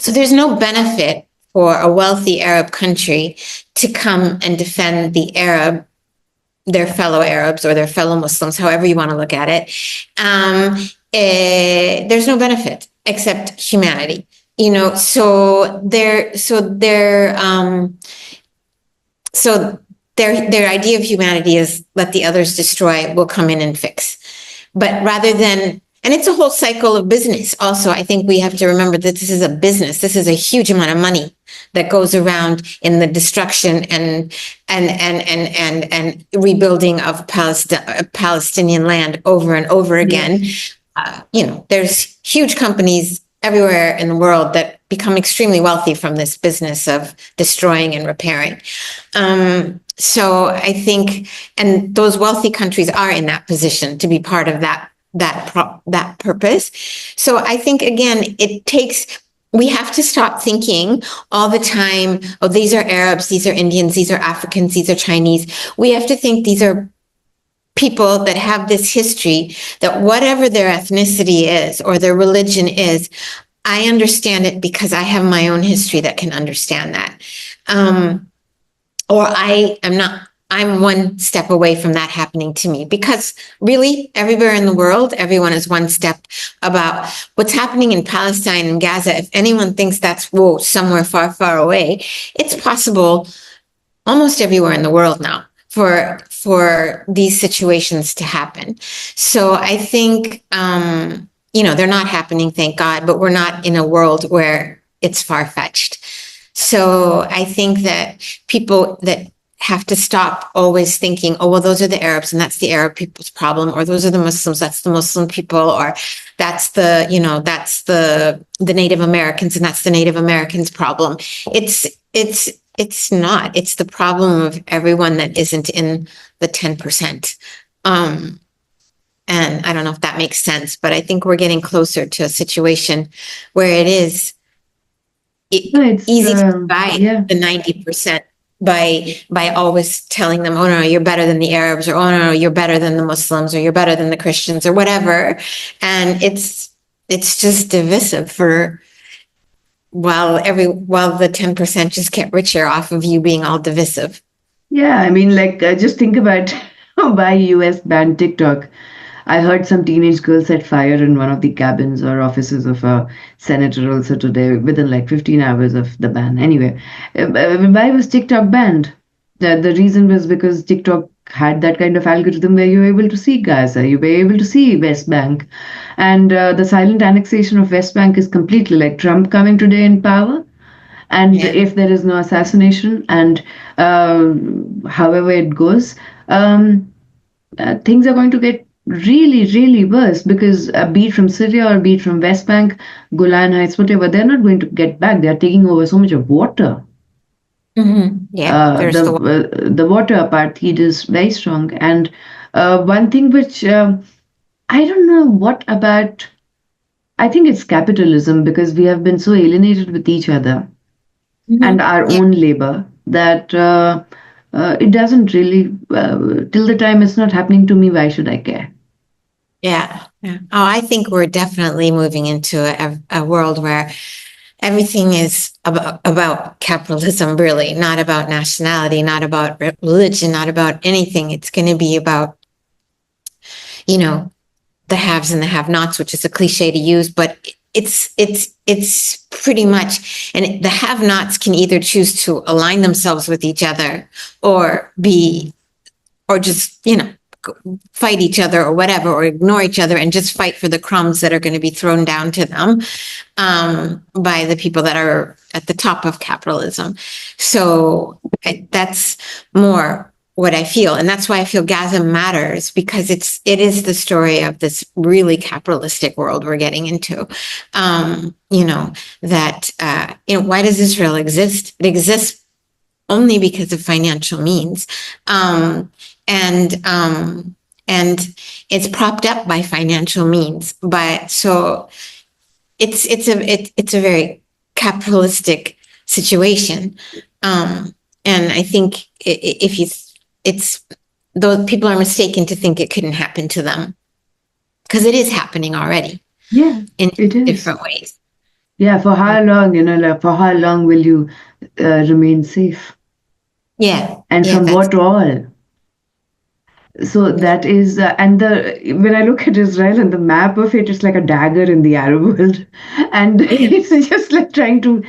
so there's no benefit for a wealthy Arab country to come and defend their fellow Arabs or their fellow Muslims, however you want to look at it. There's no benefit except humanity. So their idea of humanity is let the others destroy, we'll come in and fix. But rather than, and it's a whole cycle of business. Also, I think we have to remember that this is a business. This is a huge amount of money that goes around in the destruction and rebuilding of Palestinian land over and over again. There's huge companies everywhere in the world that become extremely wealthy from this business of destroying and repairing. So I think, and those wealthy countries are in that position to be part of that purpose. So I think, again, we have to stop thinking all the time, oh, these are Arabs, these are Indians, these are Africans, these are Chinese. We have to think these are people that have this history, that whatever their ethnicity is or their religion is, I understand it because I have my own history that can understand that. Or I'm one step away from that happening to me, because really everywhere in the world, everyone is one step about what's happening in Palestine and Gaza. If anyone thinks that's somewhere far, far away, it's possible almost everywhere in the world now for these situations to happen. So I think, they're not happening, thank God, but we're not in a world where it's far-fetched. So I think that people that have to stop always thinking, oh, well, those are the Arabs and that's the Arab people's problem, or those are the Muslims, that's the Muslim people, or that's the Native Americans and that's the Native Americans' problem. It's It's not. It's the problem of everyone that isn't in the 10%. And I don't know if that makes sense, but I think we're getting closer to a situation where it is No, it's easy to buy yeah. the 90% by always telling them, oh no, you're better than the Arabs, or oh no, you're better than the Muslims, or you're better than the Christians, or whatever. And it's just divisive while the 10% just get richer off of you being all divisive. Yeah, I mean, like, just think about why US banned TikTok. I heard some teenage girl set fire in one of the cabins or offices of a senator also today within like 15 hours of the ban. Anyway, why was TikTok banned? The reason was because TikTok had that kind of algorithm where you were able to see Gaza, you were able to see West Bank. And the silent annexation of West Bank is completely like Trump coming today in power. And Yeah. if there is no assassination, and however it goes, things are going to get really, really worse because be it from Syria or be it from West Bank, Golan Heights, whatever, they're not going to get back. They're taking over so much of water. Yeah, there's The water apartheid is very strong. And one thing which I don't know what about, I think it's capitalism because we have been so alienated with each other and our yeah. own labor that it doesn't really, till the time it's not happening to me, why should I care? Yeah. Oh, I think we're definitely moving into a world where everything is about capitalism, really, not about nationality, not about religion, not about anything. It's going to be about, the haves and the have-nots, which is a cliche to use, but it's pretty much, and the have-nots can either choose to align themselves with each other or just, fight each other or whatever, or ignore each other and just fight for the crumbs that are going to be thrown down to them by the people that are at the top of capitalism. So that's more what I feel. And that's why I feel Gaza matters, because it is the story of this really capitalistic world we're getting into. Why does Israel exist? It exists only because of financial means. And it's propped up by financial means. But so it's a very capitalistic situation. And I think those people are mistaken to think it couldn't happen to them, because it is happening already. Yeah, in it is. different ways. Yeah, for how long, for how long will you remain safe? Yeah. And Yeah, from what all? So that is, when I look at Israel and the map of it, it's like a dagger in the Arab world, and it's just like trying to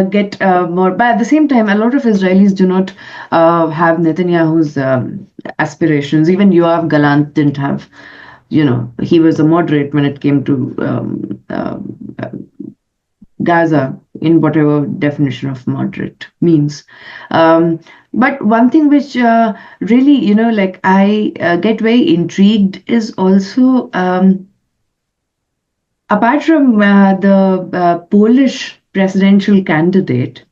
get more. But at the same time, a lot of Israelis do not have Netanyahu's aspirations. Even Yoav Gallant didn't have. He was a moderate when it came to Gaza, in whatever definition of moderate means. But one thing which really, like I get very intrigued is also, apart from the Polish presidential candidate,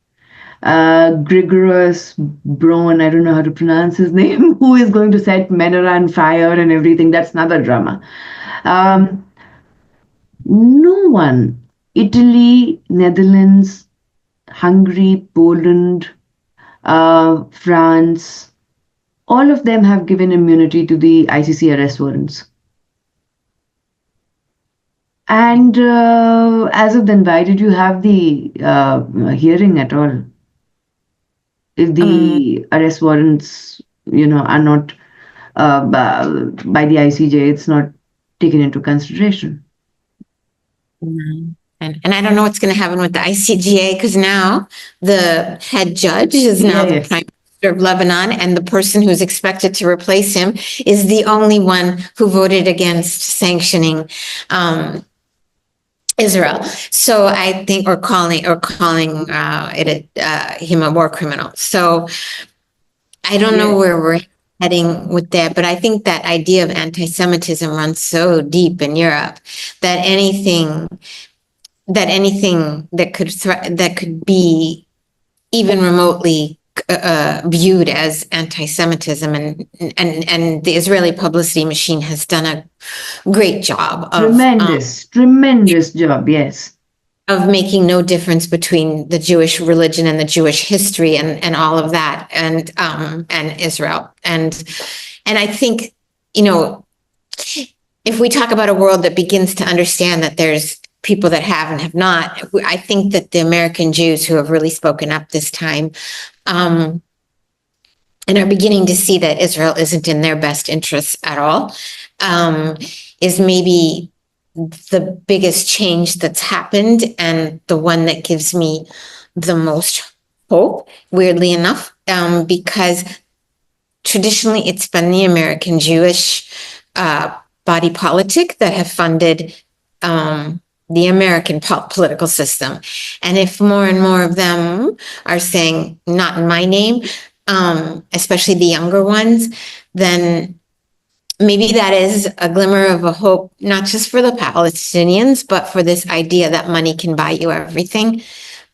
Grzegorz Braun, I don't know how to pronounce his name, who is going to set menorah on fire and everything. That's another drama. No one, Italy, Netherlands, Hungary, Poland, France, all of them have given immunity to the ICC arrest warrants. And as of then, why did you have the hearing at all? If the arrest warrants, are not by the ICJ, it's not taken into consideration. And I don't know what's going to happen with the ICGA, because now the head judge is now the prime minister of Lebanon, and the person who's expected to replace him is the only one who voted against sanctioning Israel. So I think, or calling him a war criminal. So I don't know where we're heading with that, but I think that idea of anti-Semitism runs so deep in Europe that anything that could be even remotely viewed as anti-Semitism, and the Israeli publicity machine has done a great job tremendous job, yes, of making no difference between the Jewish religion and the Jewish history and all of that, and Israel, and I think, if we talk about a world that begins to understand that there's people that have and have not, I think that the American Jews who have really spoken up this time, and are beginning to see that Israel isn't in their best interests at all, is maybe the biggest change that's happened, and the one that gives me the most hope, weirdly enough, because traditionally it's been the American Jewish body politic that have funded the American political system. And if more and more of them are saying, not in my name, especially the younger ones, then maybe that is a glimmer of a hope, not just for the Palestinians, but for this idea that money can buy you everything.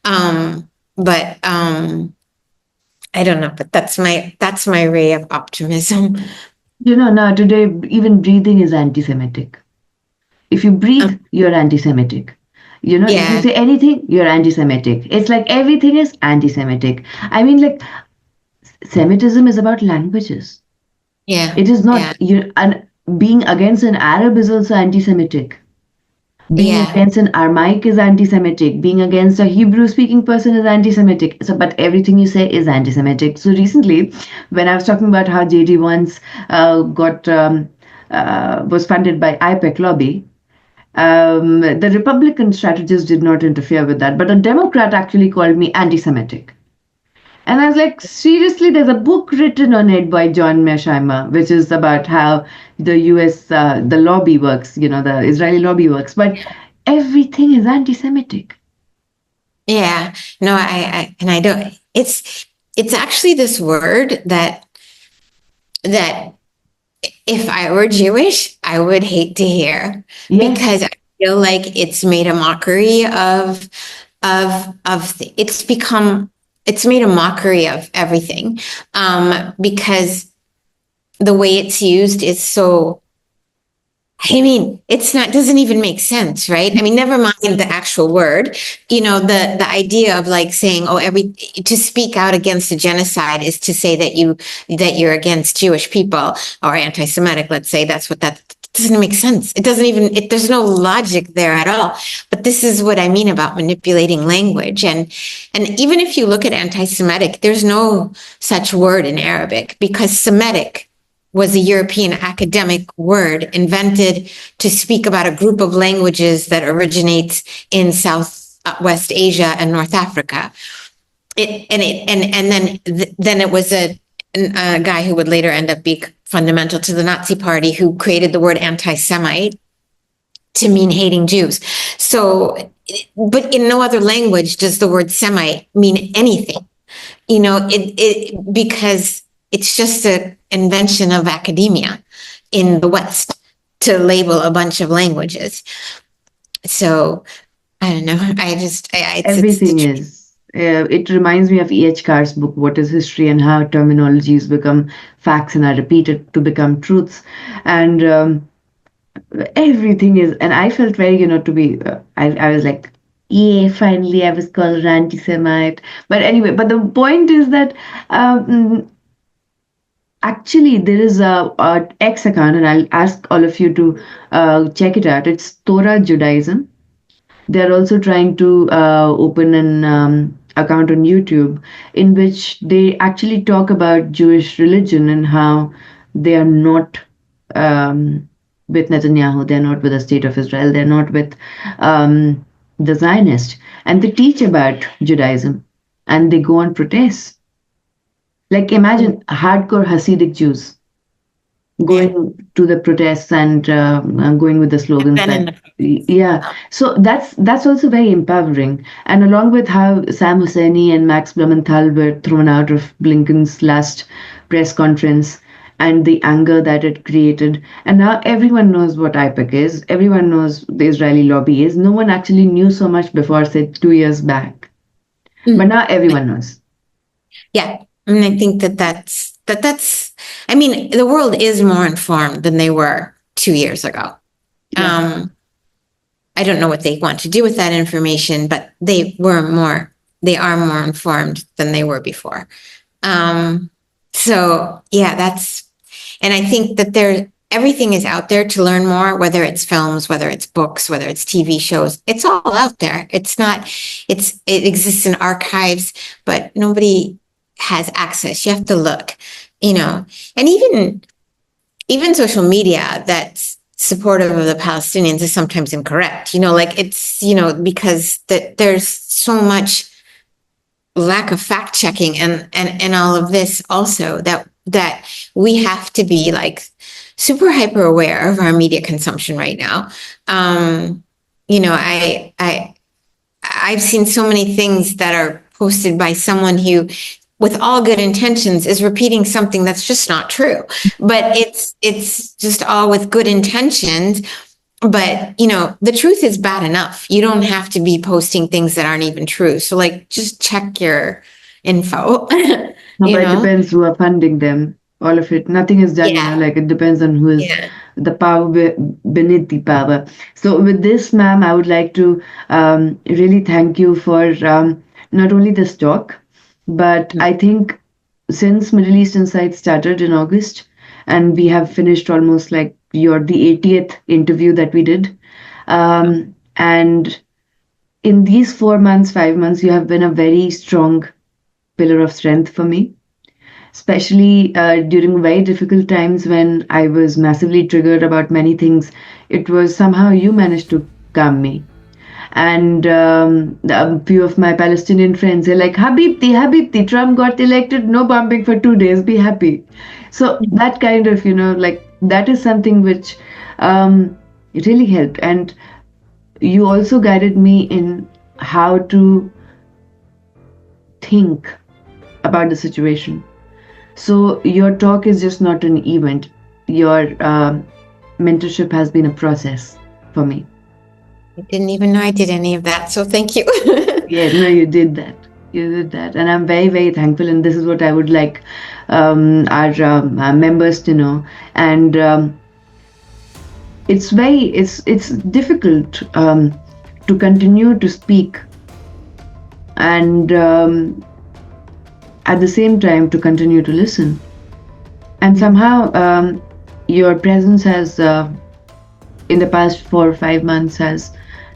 But I don't know, but that's my ray of optimism. Now today, even breathing is anti-Semitic. If you breathe, you're anti-Semitic. If you say anything, you're anti-Semitic. It's like everything is anti-Semitic. I mean, like, Semitism is about languages. Yeah. It is not, and being against an Arab is also anti-Semitic. Being against an Aramaic is anti-Semitic. Being against a Hebrew-speaking person is anti-Semitic. So, but everything you say is anti-Semitic. So recently, when I was talking about how JD once was funded by IPEC lobby, the Republican strategist did not interfere with that, but a Democrat actually called me anti-Semitic. And I was like, seriously, there's a book written on it by John Mearsheimer, which is about how the US, the lobby works, the Israeli lobby works, but everything is anti-Semitic. Yeah, no, I don't, it's actually this word that if I were Jewish, I would hate to hear, because I feel like it's made a mockery it's made a mockery of everything, because the way it's used is so, doesn't even make sense, right? I mean, never mind the actual word, the idea of like saying, to speak out against a genocide is to say that you're against Jewish people or anti-Semitic, let's say. That doesn't make sense. There's no logic there at all. But this is what I mean about manipulating language. And even if you look at anti-Semitic, there's no such word in Arabic, because Semitic was a European academic word invented to speak about a group of languages that originates in Southwest Asia and North Africa. Then it was a guy who would later end up being fundamental to the Nazi Party, who created the word anti-Semite to mean hating Jews. So, but in no other language does the word Semite mean anything, because it's just an invention of academia in the West to label a bunch of languages. So I don't know. Everything is. It reminds me of E.H. Carr's book, What is History, and how terminologies become facts and are repeated to become truths. And everything is, and I felt very, I was like, yeah, finally I was called an anti-Semite. But anyway, but the point is that actually there is a X account, and I'll ask all of you to check it out. It's Torah Judaism. They're also trying to open an account on YouTube in which they actually talk about Jewish religion and how they are not with Netanyahu, they're not with the state of Israel, they're not with the Zionist. And they teach about Judaism and they go on protests. Like, imagine hardcore Hasidic Jews going to the protests and going with the slogans. So that's also very empowering. And along with how Sam Husseini and Max Blumenthal were thrown out of Blinken's last press conference, and the anger that it created. And now everyone knows what IPEC is. Everyone knows the Israeli lobby is. No one actually knew so much before, say, 2 years back. But now everyone knows. Yeah. I mean, I think that's, I mean, the world is more informed than they were 2 years ago. Yeah. I don't know what they want to do with that information, but they are more informed than they were before. So yeah, and I think that everything is out there to learn more, whether it's films, whether it's books, whether it's TV shows, it's all out there. It exists in archives, but nobody has access. You have to look, and even social media that's supportive of the Palestinians is sometimes incorrect, because there's so much lack of fact checking and all of this also that we have to be like super hyper aware of our media consumption right now. I've seen so many things that are posted by someone who, with all good intentions, is repeating something that's just not true. But it's just all with good intentions. But, the truth is bad enough. You don't have to be posting things that aren't even true. So, just check your info. No, but it depends who are funding them. All of it. Nothing is done, Yeah. it depends on who is the power beneath the power. So with this, ma'am, I would like to really thank you for not only this talk, but I think since Middle East Insight started in August, and we have finished almost the 80th interview that we did. And in these 4 months, 5 months, you have been a very strong pillar of strength for me, especially during very difficult times when I was massively triggered about many things. It was somehow you managed to calm me. And a few of my Palestinian friends are like, Habibti, Trump got elected, no bombing for 2 days, be happy. So that kind of, that is something which it really helped. And you also guided me in how to think about the situation. So your talk is just not an event. Your mentorship has been a process for me. I didn't even know I did any of that. So thank you. Yeah, no, you did that. You did that. And I'm very, very thankful. And this is what I would like our members to know. And it's difficult to continue to speak and at the same time to continue to listen. And somehow your presence has, in the past 4 or 5 months, has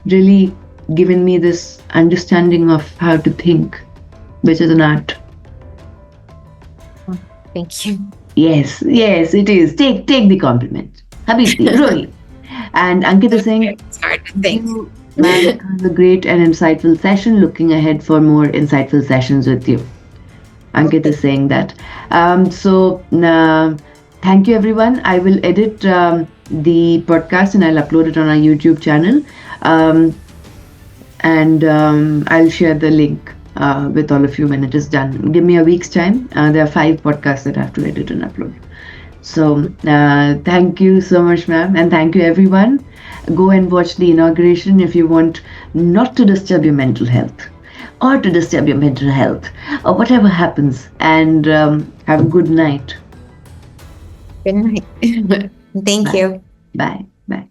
really given me this understanding of how to think, which is an art. Thank you. Yes, it is. Take the compliment. Habibti, Rohi. And Ankit is saying, Thanks. Ma'am, it was a great and insightful session. Looking ahead for more insightful sessions with you. Ankit is saying that. Thank you, everyone. I will edit the podcast and I'll upload it on our YouTube channel. I'll share the link with all of you when it is done. Give me a week's time. There are 5 podcasts that I have to edit and upload. So thank you so much, ma'am. And thank you, everyone. Go and watch the inauguration if you want not to disturb your mental health or to disturb your mental health or whatever happens. And have a good night. Good night. Thank you. Bye. Bye.